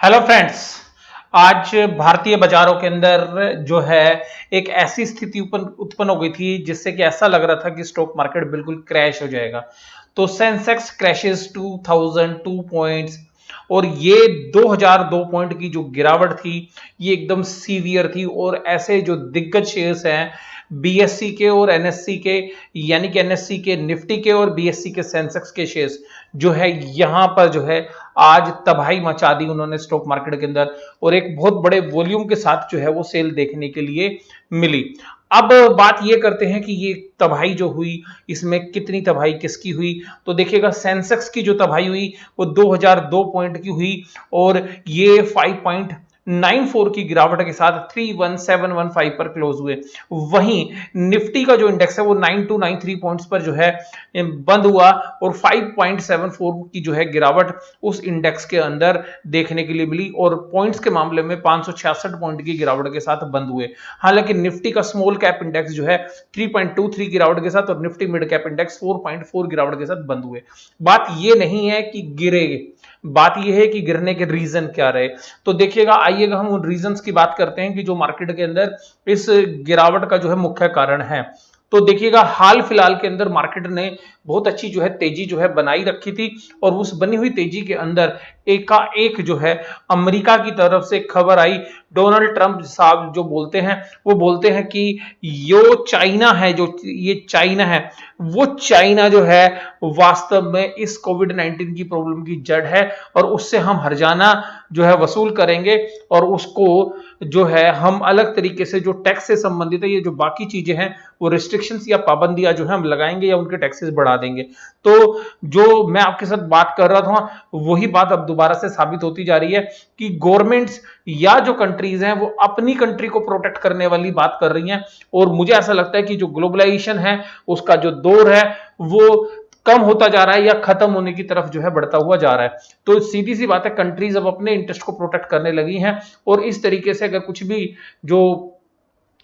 Hello friends. आज भारतीय बाजारों के अंदर जो है एक ऐसी स्थिति उत्पन्न हो गई थी जिससे कि ऐसा लग रहा था कि स्टॉक मार्केट बिल्कुल क्रैश हो जाएगा। तो सेंसेक्स क्रैशेस 2002 पॉइंट्स और ये 2002 पॉइंट की जो गिरावट थी ये एकदम सीवियर थी। और ऐसे जो दिग्गज शेयर्स हैं बीएससी के और एनएससी के, यानी कि एनएससी के निफ्टी के और बीएससी के सेंसेक्स के शेयर्स जो है यहां पर जो है आज तबाही मचा दी उन्होंने स्टॉक मार्केट के अंदर। और एक बहुत बड़े वॉल्यूम के साथ जो है वो सेल देखने के लिए मिली। अब बात ये करते हैं कि ये तबाही जो हुई इसमें कितनी तबाही किसकी हुई। तो देखिएगा सेंसेक्स की जो तबाही हुई वो 2002 पॉइंट की हुई और ये 5.94 की गिरावट के साथ 31715 पर क्लोज हुए। वहीं निफ्टी का जो इंडेक्स है वो 9293 पॉइंट्स पर जो है बंद हुआ और 5.74 की जो है गिरावट उस इंडेक्स के अंदर देखने के लिए मिली और पॉइंट्स के मामले में 566 पॉइंट की गिरावट के साथ बंद हुए। हालांकि निफ्टी का स्मॉल कैप इंडेक्स जो है 3.23 गिरावट के साथ और निफ्टी मिड कैप इंडेक्स 4.4 गिरावट के साथ बंद हुए। बात यह नहीं है कि गिरे, बात यह है कि गिरने के रीजन क्या रहे। तो देखिएगा, आइएगा हम उन रीजंस की बात करते हैं कि जो मार्केट के अंदर इस गिरावट का जो है मुख्य कारण है। तो देखिएगा, हाल फिलहाल के अंदर मार्केट ने बहुत अच्छी जो है तेजी जो है बनाई रखी थी और उस बनी हुई तेजी के अंदर एकाएक जो है अमेरिका की तरफ से खबर आई। डोनाल्ड ट्रंप साहब जो बोलते हैं वो बोलते हैं कि यो चाइना है, जो ये चाइना है वो चाइना जो है वास्तव में इस कोविड 19 की प्रॉब्लम की जड़ है और उससे हम हर्जाना जो है वसूल करेंगे और उसको जो है हम अलग तरीके से जो टैक्स से संबंधित है, ये जो बाकी चीजें हैं वो रिस्ट्रिक्शंस या पाबंदियां जो है हम लगाएंगे या उनके टैक्सेस बढ़ा देंगे। तो जो मैं आपके साथ बात कर रहा था वही बात अब दोबारा से साबित होती जा रही है कि गवर्नमेंट्स या जो कंट्रीज हैं वो अपनी कंट्री को प्रोटेक्ट करने वाली बात कर रही हैं। और मुझे ऐसा लगता है कि जो ग्लोबलाइजेशन है उसका जो दौर है वो कम होता जा रहा है या खत्म होने की तरफ जो है बढ़ता हुआ जा रहा है। तो सीधी सी बात है, कंट्रीज अब अपने इंटरेस्ट को प्रोटेक्ट करने लगी हैं और इस तरीके से अगर कुछ भी जो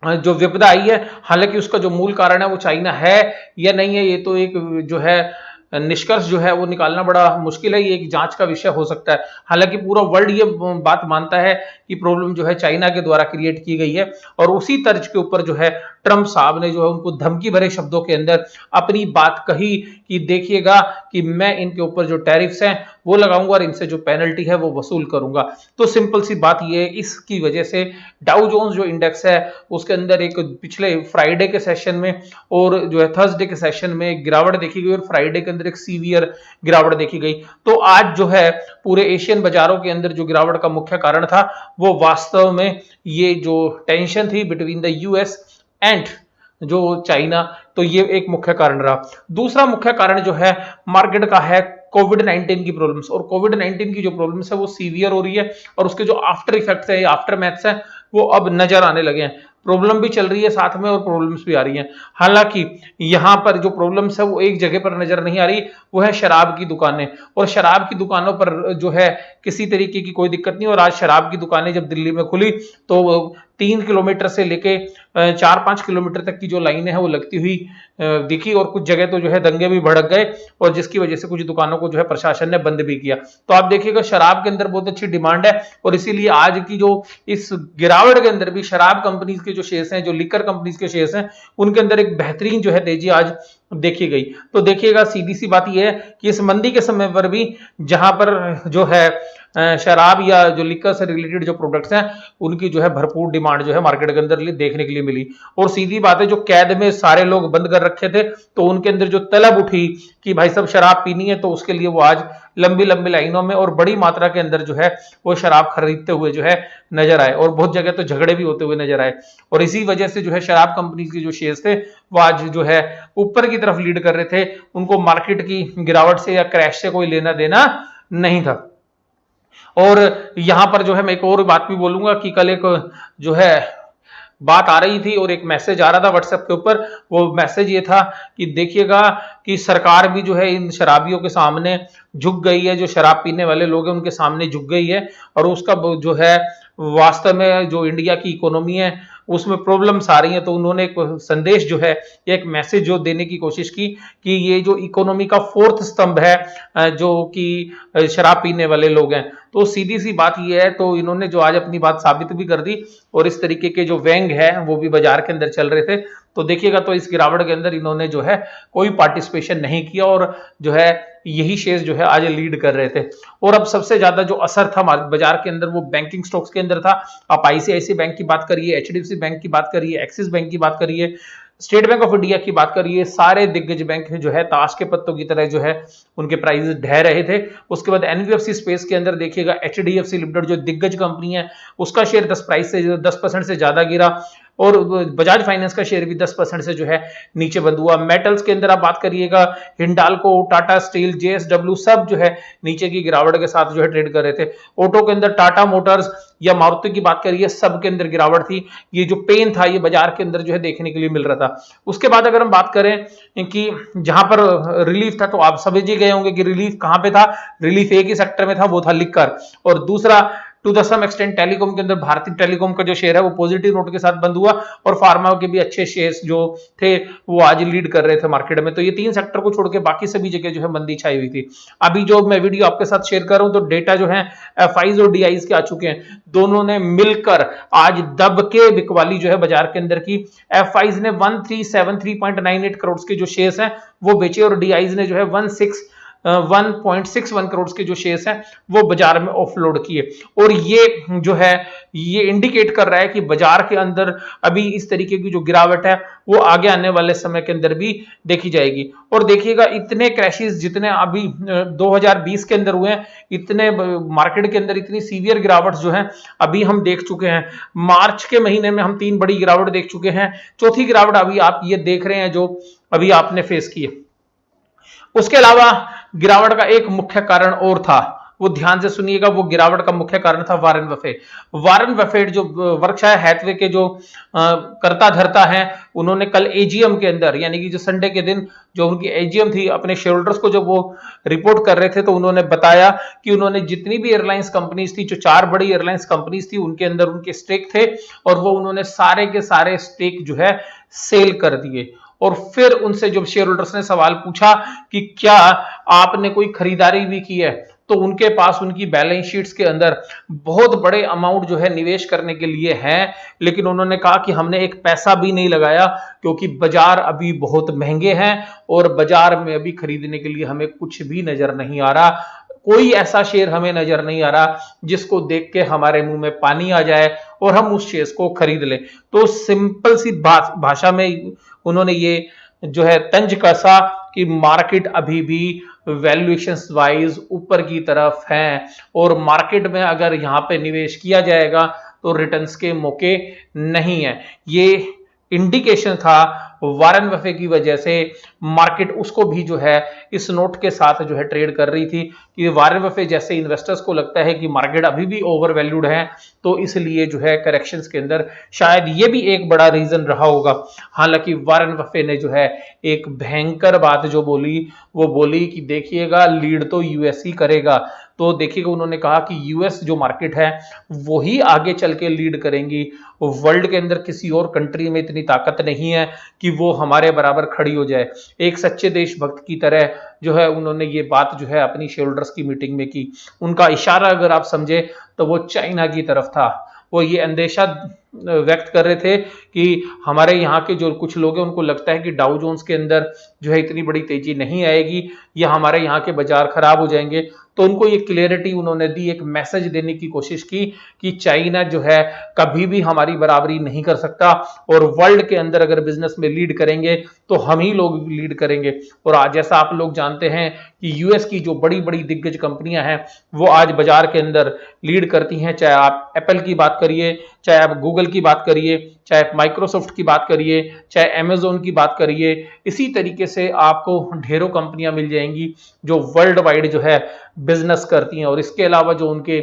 जो विपदा आई है, हालांकि उसका जो मूल कारण है वो चाइना है या नहीं है ये तो एक जो है निष्कर्ष जो है वो निकालना बड़ा मुश्किल है, ये एक जांच का विषय हो सकता है। हालांकि पूरा वर्ल्ड ये बात मानता है कि प्रॉब्लम जो है चाइना के द्वारा क्रिएट की गई है और उसी तर्ज के ऊपर जो है ट्रंप साहब ने जो है उनको धमकी भरे शब्दों के अंदर अपनी बात कही कि देखिएगा कि मैं इनके ऊपर जो टैरिफ्स हैं वो लगाऊंगा और इनसे जो पेनल्टी है वो वसूल करूंगा। तो सिंपल सी बात ये है, इसकी वजह से डाउ जोन्स जो इंडेक्स है उसके अंदर एक पिछले फ्राइडे के सेशन में और जो है थर्सडे के सेशन में गिरावट देखी गई और फ्राइडे के अंदर एक सीवियर गिरावट देखी गई। तो आज जो है पूरे एशियन बाजारों के अंदर जो गिरावट का मुख्य कारण था वो वास्तव में ये जो टेंशन थी बिटवीन द यूएस एंड जो चाइना, तो ये एक मुख्य कारण रहा। दूसरा मुख्य कारण जो है मार्केट का है कोविड 19 की प्रॉब्लम्स। और कोविड 19 की जो प्रॉब्लम्स है वो सीवियर हो रही है और उसके जो आफ्टर इफेक्ट्स है, आफ्टर मैथ्स है वो अब नजर आने लगे हैं। प्रॉब्लम भी चल रही है साथ में और प्रॉब्लम्स भी आ रही हैं। हालांकि यहां पर जो प्रॉब्लम्स है वो एक जगह पर नजर नहीं आ रही, वो है शराब की दुकानें। और शराब की दुकानों पर जो है किसी तरीके की कोई दिक्कत नहीं। और आज शराब की दुकानें जब दिल्ली में खुली तो 3 किलोमीटर से लेके 4-5 किलोमीटर तक की जो लाइनें हैं वो लगती हुई दिखी और कुछ जगह तो जो है दंगे भी भड़क गए और जिसकी वजह से कुछ दुकानों को जो है प्रशासन ने बंद भी किया। तो आप देखिएगा शराब के अंदर बहुत अच्छी डिमांड है और इसीलिए आज की जो इस गिरावट के अंदर भी शराब कंपनीज के जो शेयर्स हैं, जो लिकर कंपनीज के शेयर्स हैं, उनके अंदर एक बेहतरीन जो है तेजी आज देखी गई। तो देखिएगा, सीधी सी बात यह है कि इस मंदी के समय पर भी जहां पर जो है शराब या जो लिकर से रिलेटेड जो प्रोडक्ट्स हैं उनकी जो है भरपूर डिमांड जो है मार्केट के अंदर देखने के लिए मिली। और सीधी बात है, जो कैद में सारे लोग बंद कर रखे थे तो उनके अंदर जो तलब उठी कि भाई सब शराब पीनी है, तो उसके लिए वो आज लंबी लंबी लाइनों में और बड़ी मात्रा के अंदर जो है वो शराब खरीदते हुए जो है नजर आए और बहुत जगह तो झगड़े भी होते हुए नजर आए। और इसी वजह से जो है शराब कंपनी के जो शेयर्स थे वो आज जो है ऊपर की तरफ लीड कर रहे थे, उनको मार्केट की गिरावट से या क्रैश से कोई लेना देना नहीं था। और यहां पर जो है मैं एक और बात भी बोलूंगा कि कल एक जो है बात आ रही थी और एक मैसेज आ रहा था व्हाट्सएप के ऊपर। वो मैसेज ये था कि देखिएगा कि सरकार भी जो है इन शराबियों के सामने झुक गई है, जो शराब पीने वाले लोग हैं उनके सामने झुक गई है और उसका जो है वास्तव में जो इंडिया की इकोनॉमी है उसमें प्रॉब्लम्स आ रही हैं, तो उन्होंने एक संदेश जो है, एक मैसेज जो देने की कोशिश की कि ये जो इकोनॉमी का फोर्थ स्तंभ है, जो कि शराब पीने वाले लोग हैं, तो सीधी सी बात ये है। तो इन्होंने जो आज अपनी बात साबित भी कर दी, और इस तरीके के जो व्यंग है वो भी बाजार के अंदर चल रहे थे। तो देखिएगा, तो इस गिरावट के अंदर इन्होंने जो है कोई पार्टिसिपेशन नहीं किया, और जो है यही शेयर्स जो है आज लीड कर रहे थे। और अब सबसे ज्यादा जो असर था बाजार के अंदर वो बैंकिंग स्टॉक्स के अंदर था। आप आईसीआईसीआई बैंक की बात करिए, एचडीएफसी बैंक की बात करिए, एक्सिस बैंक की बात करिए, स्टेट बैंक ऑफ इंडिया की बात करिए, सारे दिग्गज बैंक जो है ताश के पत्तों की तरह जो है उनके प्राइस ढह रहे थे। उसके बाद एनबीएफसी स्पेस के अंदर देखिएगा, एचडीएफसी लिमिटेड जो दिग्गज कंपनी है, उसका शेयर 10% से ज्यादा गिरा, और बजाज फाइनेंस का शेयर भी 10% से जो है नीचे बंद हुआ। मेटल्स के अंदर आप बात करिएगा, हिंडाल्को, टाटा स्टील, जेएसडब्ल्यू सब जो है नीचे की गिरावट के साथ जो है ट्रेड कर रहे थे। ऑटो के अंदर टाटा मोटर्स या मारुति की बात करिए, सब के अंदर गिरावट थी। ये जो पेन था ये बाजार के अंदर जो है देखने के लिए मिल रहा था। उसके बाद अगर हम बात करें कि जहां पर रिलीफ था, तो आप समझ ही गए होंगे कि रिलीफ कहां पे था। रिलीफ एक ही सेक्टर में था, वो था लिकर। और दूसरा to the some extent telecom के अंदर भारतीय टेलीकॉम का जो शेयर है वो पॉजिटिव नोट के साथ बंद हुआ, और फार्मा के भी अच्छे शेयर्स जो थे वो आज लीड कर रहे थे मार्केट में। तो ये तीन सेक्टर को छोड़ के बाकी सभी जगह जो है मंदी छाई हुई थी। अभी जो मैं वीडियो आपके साथ शेयर कर रहा हूं, तो डेटा जो है एफआईज और डीआईज के आ चुके हैं, दोनों ने मिलकर आज दब के बिकवाली जो है बाजार के अंदर की। एफआईज ने 1373.98 करोड़ के जो शेयर्स हैं वो बेचे, और डीआईज ने जो है 1.61 करोड़ के जो शेयर्स हैं वो बाजार में ऑफलोड किए। और ये जो है ये इंडिकेट कर रहा है कि बाजार के अंदर अभी इस तरीके की जो गिरावट है वो आगे आने वाले समय के अंदर भी देखी जाएगी। और देखिएगा, इतने क्रैशेस जितने अभी 2020 के अंदर हुए हैं, इतने मार्केट के अंदर इतनी सीवियर गिरावट जो है अभी हम देख चुके हैं। मार्च के महीने में हम 3 बड़ी गिरावट देख चुके हैं, चौथी गिरावट अभी आप ये देख रहे हैं जो अभी आपने फेस की है। उसके अलावा गिरावट का एक मुख्य कारण और था, वो ध्यान से सुनिएगा। वो गिरावट का मुख्य कारण था वॉरेन बफेट। वॉरेन बफेट जो वर्कशायर हैथवे के जो कर्ता धर्ता हैं, उन्होंने कल एजीएम के अंदर, यानी कि जो संडे के दिन जो उनकी एजीएम थी, अपने शेयर होल्डर्स को जब वो रिपोर्ट कर रहे थे, तो उन्होंने बताया कि उन्होंने जितनी भी एयरलाइंस कंपनीज थी, जो 4 बड़ी एयरलाइंस कंपनीज थी, उनके अंदर उनके स्टेक थे, और वो उन्होंने सारे के सारे स्टेक जो है सेल कर दिए। और फिर उनसे जब शेयर होल्डर्स ने सवाल पूछा कि क्या आपने कोई खरीदारी भी की है, तो उनके पास उनकी बैलेंस शीट्स के अंदर बहुत बड़े अमाउंट जो है निवेश करने के लिए हैं, लेकिन उन्होंने कहा कि हमने एक पैसा भी नहीं लगाया, क्योंकि बाजार अभी बहुत महंगे हैं और बाजार में अभी खरीदने के लिए हमें कुछ भी नजर नहीं आ रहा। कोई ऐसा शेयर हमें नजर नहीं आ रहा जिसको देख के हमारे मुंह में पानी आ जाए और हम उस शेयर को खरीद लें। तो सिंपल सी भाषा में उन्होंने ये जो है तंज कसा कि मार्केट अभी भी वैल्यूएशंस वाइज ऊपर की तरफ है, और मार्केट में अगर यहां पे निवेश किया जाएगा तो रिटर्न्स के मौके नहीं है। ये इंडिकेशन था वॉरेन बफे की वजह से मार्केट उसको भी जो है इस नोट के साथ जो है ट्रेड कर रही थी कि वॉरेन बफे जैसे इन्वेस्टर्स को लगता है कि मार्केट अभी भी ओवर वैल्यूड है, तो इसलिए जो है करेक्शंस के अंदर शायद ये भी एक बड़ा रीजन रहा होगा। हालांकि वॉरेन बफे ने जो है एक भयंकर बात जो बोली, वो बोली कि देखिएगा लीड तो यूएस ही करेगा। तो देखिएगा, उन्होंने कहा कि यूएस जो मार्केट है वही आगे चल के लीड करेंगी। वर्ल्ड के अंदर किसी और कंट्री में इतनी ताकत नहीं है कि वो हमारे बराबर खड़ी हो जाए। एक सच्चे देशभक्त की तरह जो है उन्होंने ये बात जो है अपनी शेयर होल्डर्स की मीटिंग में की। उनका इशारा अगर आप समझे तो वो चाइना की तरफ था। वो ये अंदेशा व्यक्त कर रहे थे कि हमारे यहाँ के जो कुछ लोग हैं उनको लगता है कि डाउ जोन्स के अंदर जो है इतनी बड़ी तेजी नहीं आएगी, या हमारे यहाँ के बाजार खराब हो जाएंगे। तो उनको ये क्लियरिटी उन्होंने दी, एक मैसेज देने की कोशिश की कि चाइना जो है कभी भी हमारी बराबरी नहीं कर सकता, और वर्ल्ड के अंदर अगर बिजनेस में लीड करेंगे तो हम ही लोग लीड करेंगे। और आज जैसा आप लोग जानते हैं कि यूएस की जो बड़ी बड़ी दिग्गज कंपनियां हैं वो आज बाजार के अंदर लीड करती हैं, चाहे आप एप्पल की बात करिए, चाहे आप गूगल की बात करिए, चाहे आप माइक्रोसॉफ्ट की बात करिए, चाहे अमेजोन की बात करिए। इसी तरीके से आपको ढेरों कंपनियां मिल जाएंगी जो वर्ल्ड वाइड जो है बिजनेस करती हैं। और इसके अलावा जो उनके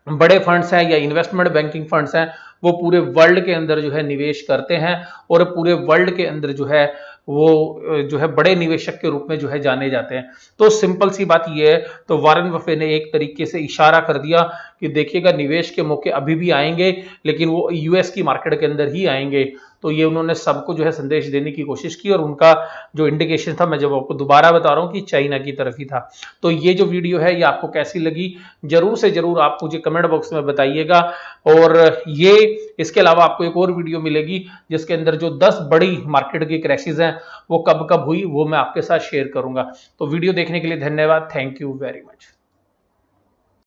बड़े फंड्स हैं या इन्वेस्टमेंट बैंकिंग फंड्स हैं, वो पूरे वर्ल्ड के अंदर जो है निवेश करते हैं, और पूरे वर्ल्ड के अंदर जो है वो जो है बड़े निवेशक के रूप में जो है जाने जाते हैं। तो सिंपल सी बात ये है, तो वॉरेन बफे ने एक तरीके से इशारा कर दिया कि देखिएगा निवेश के मौके अभी भी आएंगे, लेकिन वो यूएस की मार्केट के अंदर ही आएंगे। तो ये उन्होंने सबको जो है संदेश देने की कोशिश की, और उनका जो इंडिकेशन था, मैं जब आपको दोबारा बता रहा हूँ कि चाइना की तरफ ही था। तो ये जो वीडियो है ये आपको कैसी लगी, जरूर से जरूर आप मुझे कमेंट बॉक्स में बताइएगा। और ये इसके अलावा आपको एक और वीडियो मिलेगी जिसके अंदर जो 10 बड़ी मार्केट की क्रैशेज हैं वो कब कब हुई वो मैं आपके साथ शेयर करूंगा। तो वीडियो देखने के लिए धन्यवाद। Thank you very much.